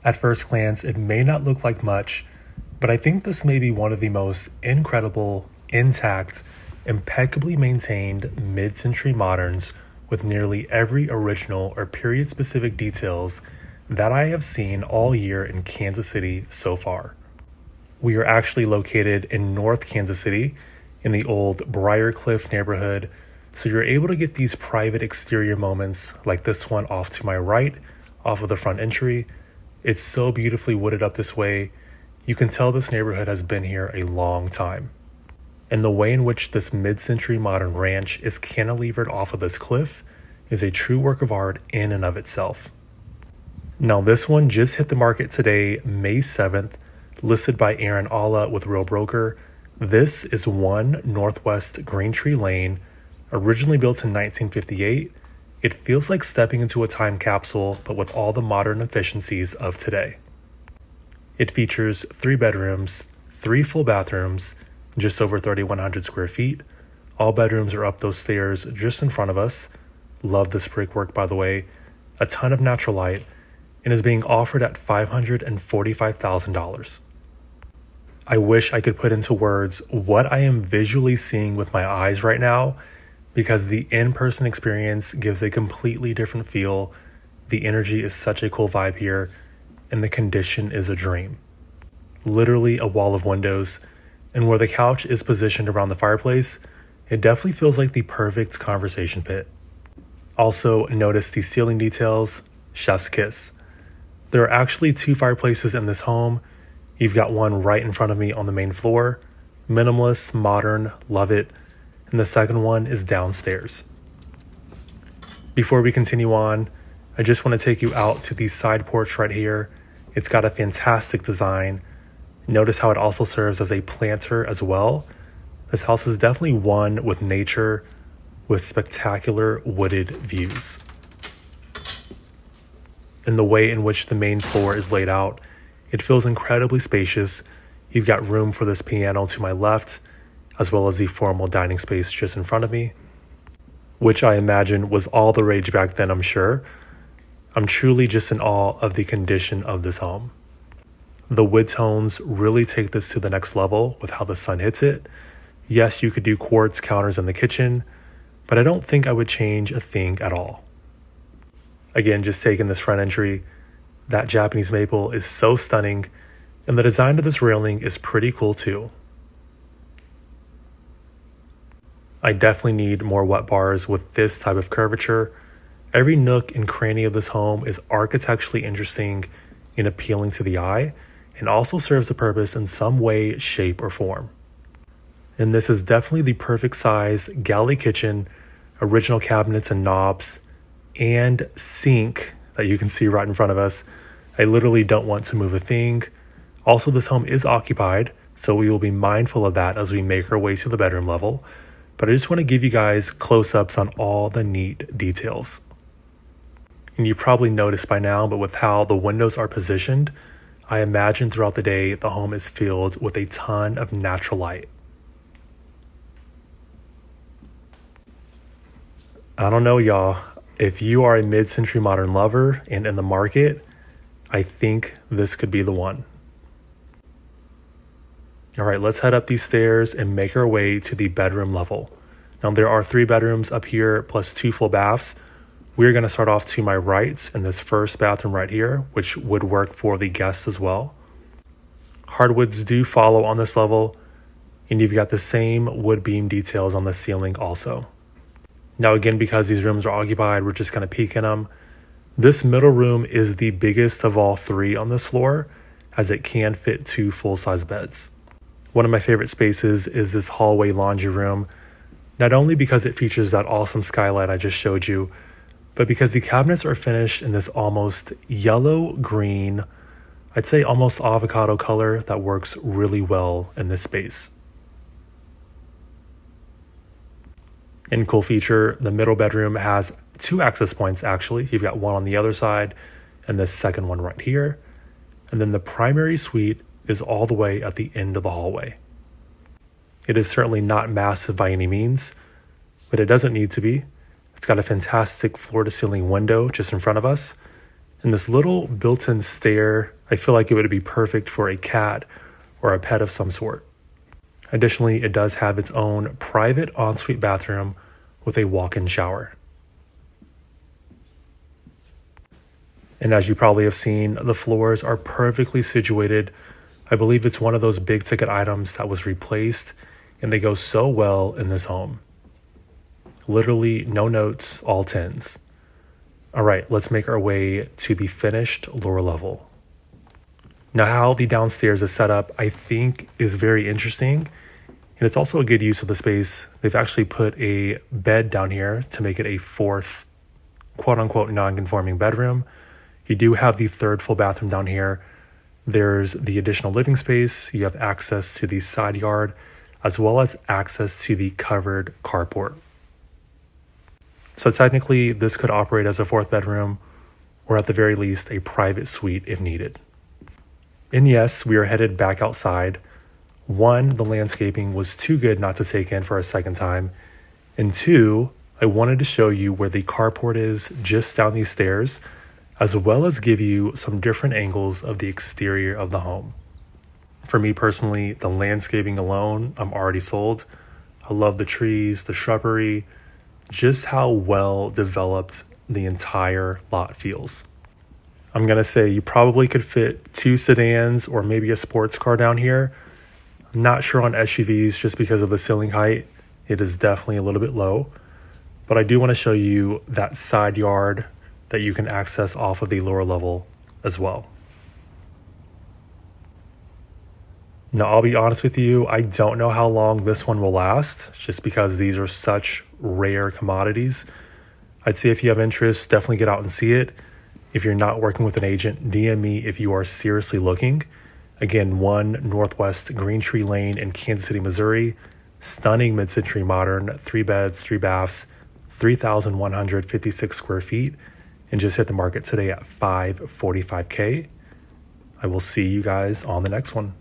At first glance, it may not look like much, but I think this may be one of the most incredible, intact, impeccably maintained mid-century moderns with nearly every original or period-specific details that I have seen all year in Kansas City so far. We are actually located in North Kansas City in the Old Briarcliff neighborhood, so you're able to get these private exterior moments like this one off to my right, off of the front entry. It's so beautifully wooded up this way. You can tell this neighborhood has been here a long time. And the way in which this mid-century modern ranch is cantilevered off of this cliff is a true work of art in and of itself. Now this one just hit the market today, May 7th, listed by Aaron Olla with Real Broker. This is 1 Northwest Greentree Lane, originally built in 1958. It feels like stepping into a time capsule, but with all the modern efficiencies of today. It features 3 bedrooms, 3 full bathrooms, just over 3,100 square feet. All bedrooms are up those stairs just in front of us. Love this brickwork, by the way. A ton of natural light, and is being offered at $545,000. I wish I could put into words what I am visually seeing with my eyes right now, because the in-person experience gives a completely different feel. The energy is such a cool vibe here, and the condition is a dream. Literally a wall of windows, and where the couch is positioned around the fireplace, it definitely feels like the perfect conversation pit. Also, notice the ceiling details, chef's kiss. There are actually 2 fireplaces in this home. You've got one right in front of me on the main floor. Minimalist, modern, love it. And the second one is downstairs. Before we continue on, I just want to take you out to the side porch right here. It's got a fantastic design. Notice how it also serves as a planter as well. This house is definitely one with nature, with spectacular wooded views. And the way in which the main floor is laid out, it feels incredibly spacious. You've got room for this piano to my left, as well as the formal dining space just in front of me, which I imagine was all the rage back then, I'm sure. I'm truly just in awe of the condition of this home. The wood tones really take this to the next level with how the sun hits it. Yes, you could do quartz counters in the kitchen, but I don't think I would change a thing at all. Again, just taking this front entry, that Japanese maple is so stunning, and the design of this railing is pretty cool too. I definitely need more wet bars with this type of curvature. Every nook and cranny of this home is architecturally interesting and appealing to the eye, and also serves a purpose in some way, shape, or form. And this is definitely the perfect size galley kitchen, original cabinets and knobs, and sink that you can see right in front of us. I literally don't want to move a thing. Also, this home is occupied, so we will be mindful of that as we make our way to the bedroom level. But I just want to give you guys close-ups on all the neat details. And you've probably noticed by now, but with how the windows are positioned, I imagine throughout the day the home is filled with a ton of natural light. I don't know, y'all. If you are a mid-century modern lover and in the market, I think this could be the one. All right, let's head up these stairs and make our way to the bedroom level. Now, there are 3 bedrooms up here plus 2 full baths. We're going to start off to my right in this first bathroom right here, which would work for the guests as well. Hardwoods do follow on this level, and you've got the same wood beam details on the ceiling also. Now, again, because these rooms are occupied, we're just going to peek in them. This middle room is the biggest of all 3 on this floor, as it can fit 2 full-size beds. One of my favorite spaces is this hallway laundry room, not only because it features that awesome skylight I just showed you, but because the cabinets are finished in this almost yellow-green, I'd say almost avocado color that works really well in this space. And cool feature, the middle bedroom has 2 access points actually. You've got one on the other side and this second one right here. And then the primary suite is all the way at the end of the hallway. It is certainly not massive by any means, but it doesn't need to be. It's got a fantastic floor-to-ceiling window just in front of us. And this little built-in stair, I feel like it would be perfect for a cat or a pet of some sort. Additionally, it does have its own private ensuite bathroom with a walk-in shower. And as you probably have seen, the floors are perfectly situated. I believe it's one of those big ticket items that was replaced, and they go so well in this home. Literally no notes, all 10s. All right, let's make our way to the finished lower level. Now, how the downstairs is set up, I think is very interesting, and it's also a good use of the space. They've actually put a bed down here to make it a fourth, quote-unquote, non-conforming bedroom. You do have the third full bathroom down here. There's the additional living space. You have access to the side yard, as well as access to the covered carport. So technically, this could operate as a fourth bedroom, or at the very least, a private suite if needed. And yes, we are headed back outside. One, the landscaping was too good not to take in for a second time. And two, I wanted to show you where the carport is just down these stairs, as well as give you some different angles of the exterior of the home. For me personally, the landscaping alone, I'm already sold. I love the trees, the shrubbery, just how well developed the entire lot feels. I'm gonna say you probably could fit 2 sedans or maybe a sports car down here. I'm not sure on SUVs just because of the ceiling height. It is definitely a little bit low, but I do want to show you that side yard that you can access off of the lower level as well. Now, I'll be honest with you, I don't know how long this one will last, just because these are such rare commodities. I'd say if you have interest, definitely get out and see it. If you're not working with an agent, DM me if you are seriously looking. Again, 1 Northwest Greentree Lane in Kansas City, Missouri. Stunning mid-century modern, 3 beds, 3 baths, 3,156 square feet, and just hit the market today at $545K. I will see you guys on the next one.